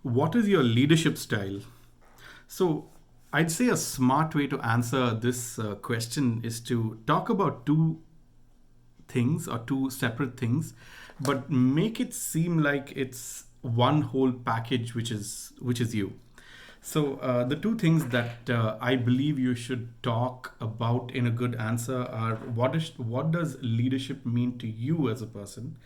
What is your leadership style? So, I'd say a smart way to answer this question is to talk about two things or two separate things, but make it seem like it's one whole package, which is you. So the two things that I believe you should talk about in a good answer are what does leadership mean to you as a person,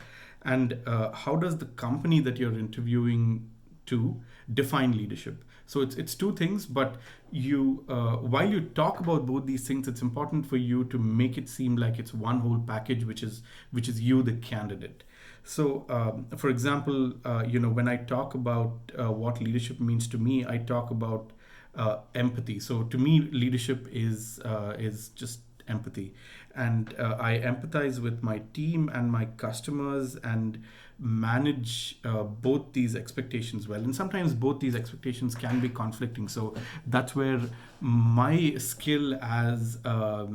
and how does the company that you're interviewing to define leadership. So it's two things, but you while you talk about both these things, it's important for you to make it seem like it's one whole package, which is you, the candidate. So, for example, when I talk about what leadership means to me, I talk about empathy. So, to me, leadership is just empathy, and I empathize with my team and my customers and manage both these expectations well. And sometimes both these expectations can be conflicting. So that's where my skill as a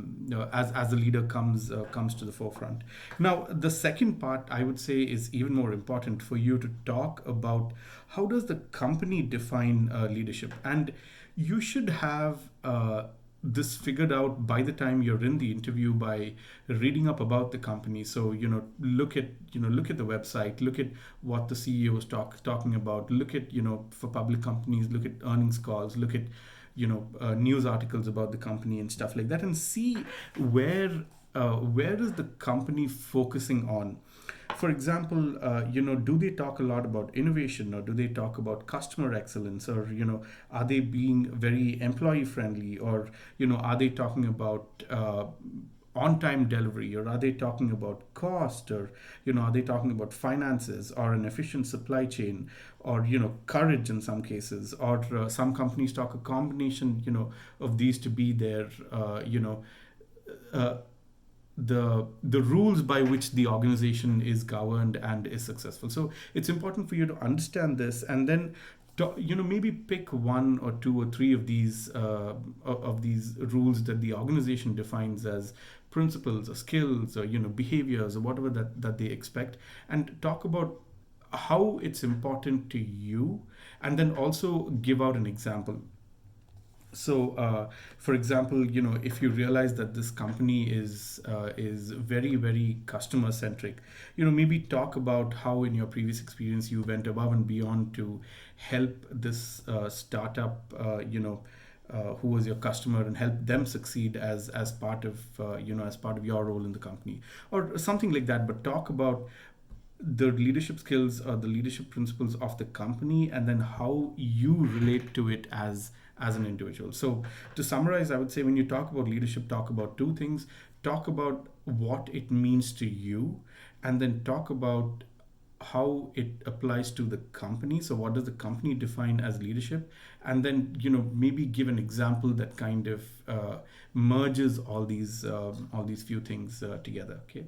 leader comes to the forefront. Now, the second part I would say is even more important for you to talk about how does the company define leadership, and you should have this figured out by the time you're in the interview by reading up about the company. So look at the website, look at what the CEO is talking about, look at for public companies, look at earnings calls, look at news articles about the company and stuff like that, and see where where is the company focusing on. For example, do they talk a lot about innovation, or do they talk about customer excellence, or are they being very employee friendly, or are they talking about on-time delivery, or are they talking about cost, or are they talking about finances, or an efficient supply chain, or courage in some cases, or some companies talk a combination of these to be their uh, the rules by which the organization is governed and is successful. So it's important for you to understand this, and then maybe pick one or two or three of these rules that the organization defines as principles or skills or behaviors or whatever that they expect, and talk about how it's important to you, and then also give out an example. So, for example, if you realize that this company is very very customer centric, maybe talk about how in your previous experience you went above and beyond to help this startup, who was your customer, and help them succeed as part of as part of your role in the company, or something like that. But talk about the leadership skills or the leadership principles of the company, and then how you relate to it as an individual. So to summarize, I would say when you talk about leadership, talk about two things. Talk about what it means to you, and then talk about how it applies to the company. So what does the company define as leadership, and then maybe give an example that kind of merges all these few things together. Okay.